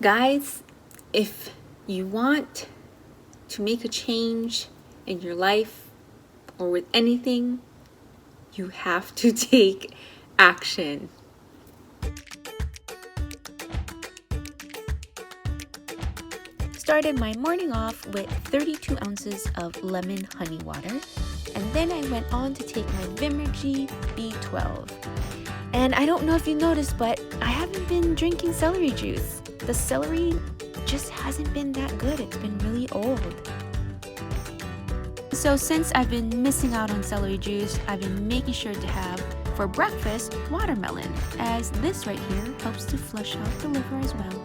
Guys, if you want to make a change in your life or with anything, you have to take action. Started my morning off with 32 ounces of lemon honey water, and then I went on to take my Vimergy B12. And I don't know if you noticed, but I haven't been drinking celery juice. The celery just hasn't been that good. It's been really old. So since I've been missing out on celery juice, I've been making sure to have for breakfast watermelon, as this right here helps to flush out the liver as well.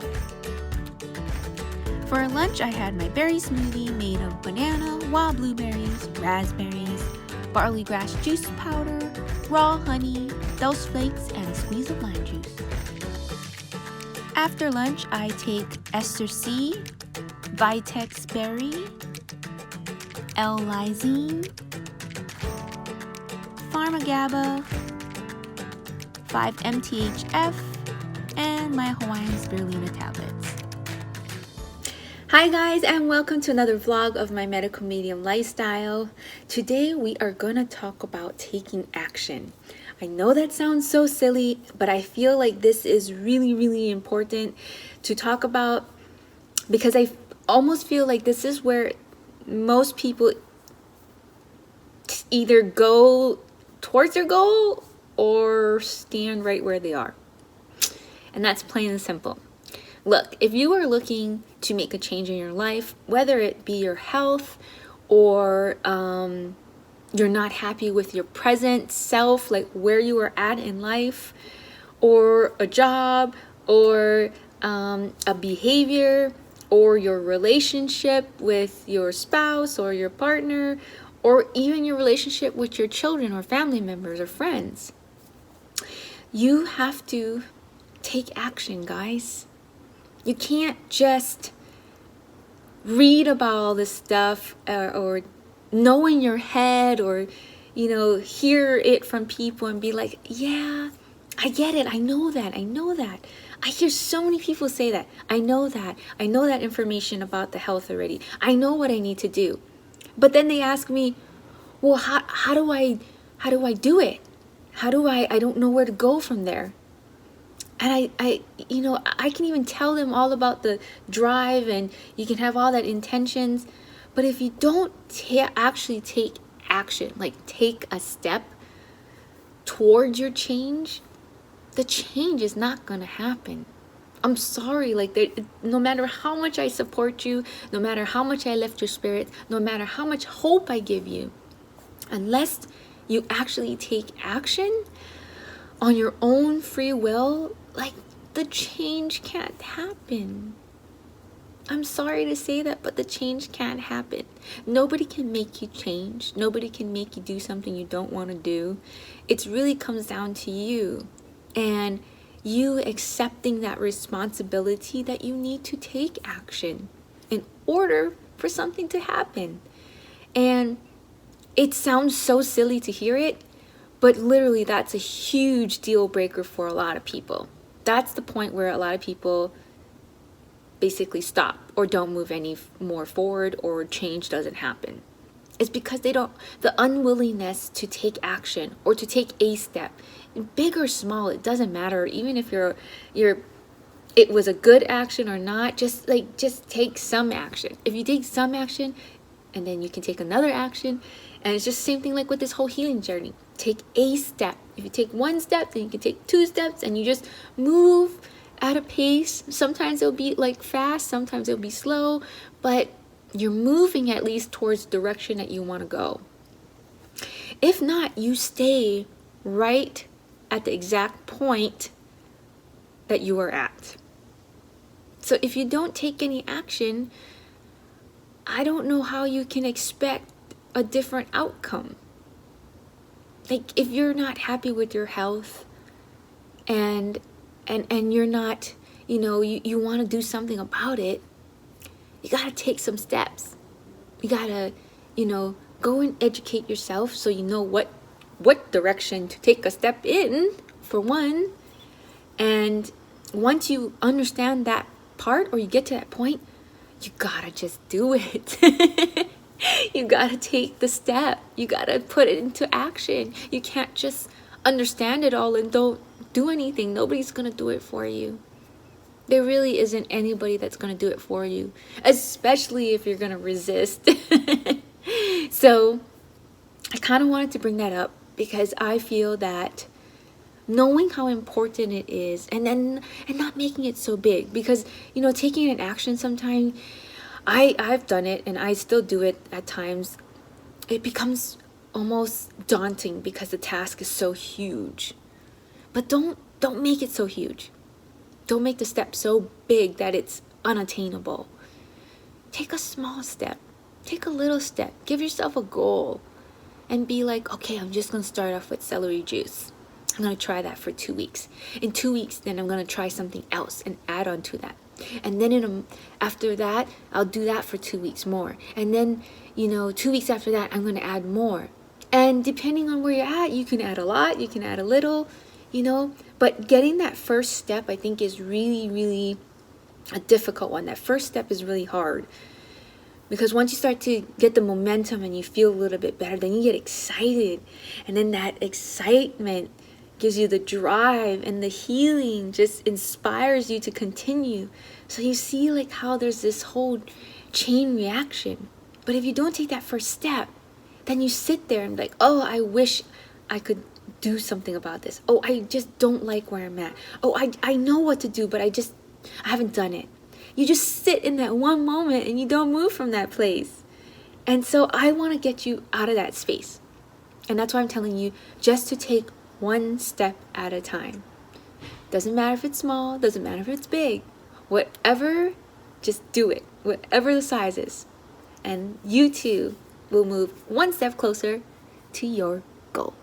For lunch, I had my berry smoothie made of banana, wild blueberries, raspberries, barley grass juice powder, raw honey, dose flakes, and a squeeze of lime juice. After lunch, I take Ester C, Vitex Berry, L-Lysine, Pharmagaba, 5-MTHF, and my Hawaiian spirulina tablets. Hi guys, and welcome to another vlog of my medical medium lifestyle. Today we are going to talk about taking action. I know that sounds so silly, but I feel like this is really important to talk about because I almost feel like this is where most people either go towards their goal or stand right where they are. And that's plain and simple. Look, if you are looking to make a change in your life, whether it be your health or you're not happy with your present self, like where you are at in life, or a job, or a behavior, or your relationship with your spouse or your partner, or even your relationship with your children or family members or friends, you have to take action, guys. You can't just read about all this stuff or know in your head or, hear it from people and be like, yeah, I get it. I know that. I hear so many people say that. I know that information about the health already. I know what I need to do. But then they ask me, well, how do I do it? I don't know where to go from there. And I can even tell them all about the drive and you can have all that intentions. But if you don't actually take action, like take a step towards your change, the change is not going to happen. I'm sorry, no matter how much I support you, no matter how much I lift your spirits, no matter how much hope I give you, unless you actually take action on your own free will, the change can't happen. I'm sorry to say that, but the change can't happen. Nobody can make you change. Nobody can make you do something you don't want to do. It really comes down to you and you accepting that responsibility that you need to take action in order for something to happen. And it sounds so silly to hear it, but literally that's a huge deal breaker for a lot of people. That's the point where a lot of people basically stop or don't move any more forward or change doesn't happen. It's because the unwillingness to take action or to take a step, big or small, it doesn't matter. Even if it was a good action or not, just take some action. If you take some action and then you can take another action, and it's just the same thing like with this whole healing journey. Take a step. If you take one step, then you can take two steps and you just move at a pace. Sometimes it'll be fast, sometimes it'll be slow, but you're moving at least towards the direction that you want to go. If not, you stay right at the exact point that you are at. So if you don't take any action, I don't know how you can expect a different outcome. If you're not happy with your health and you're not, you want to do something about it, you got to take some steps. You got to, go and educate yourself so you know what direction to take a step in, for one. And once you understand that part or you get to that point, you gotta just do it. You gotta take the step. You gotta put it into action. You can't just understand it all and don't do anything. Nobody's gonna do it for you. There really isn't anybody that's gonna do it for you, especially if you're gonna resist. So I kind of wanted to bring that up because I feel that knowing how important it is and not making it so big, because taking an action sometimes, I've done it and I still do it at times, it becomes almost daunting because the task is so huge. But don't make it so huge. Don't make the step so big that it's unattainable. Take a small step. Take a little step. Give yourself a goal and be like, okay, I'm just going to start off with celery juice. I'm going to try that for 2 weeks. In 2 weeks, then I'm going to try something else and add on to that. And then after that, I'll do that for 2 weeks more. And then, 2 weeks after that, I'm going to add more. And depending on where you're at, you can add a lot, you can add a little, But getting that first step, I think, is really, really a difficult one. That first step is really hard. Because once you start to get the momentum and you feel a little bit better, then you get excited. And then that excitement gives you the drive, and the healing just inspires you to continue. So you see like how there's this whole chain reaction. But if you don't take that first step, then you sit there and be like, oh, I wish I could do something about this. Oh, I just don't like where I'm at. Oh, I know what to do, but I haven't done it. You just sit in that one moment and you don't move from that place. And so I want to get you out of that space. And that's why I'm telling you just to take one step at a time. Doesn't matter if it's small, doesn't matter if it's big. Whatever, just do it. Whatever the size is. And you too will move one step closer to your goal.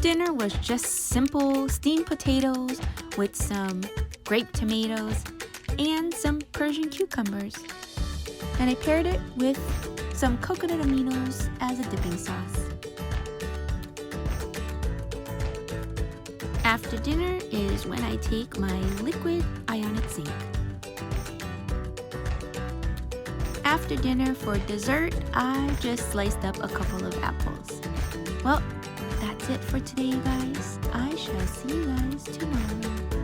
Dinner was just simple steamed potatoes with some grape tomatoes and some Persian cucumbers. And I paired it with some coconut aminos as a dipping sauce. After dinner is when I take my liquid ionic zinc. After dinner for dessert, I just sliced up a couple of apples. Well, that's it for today, you guys. I shall see you guys tomorrow.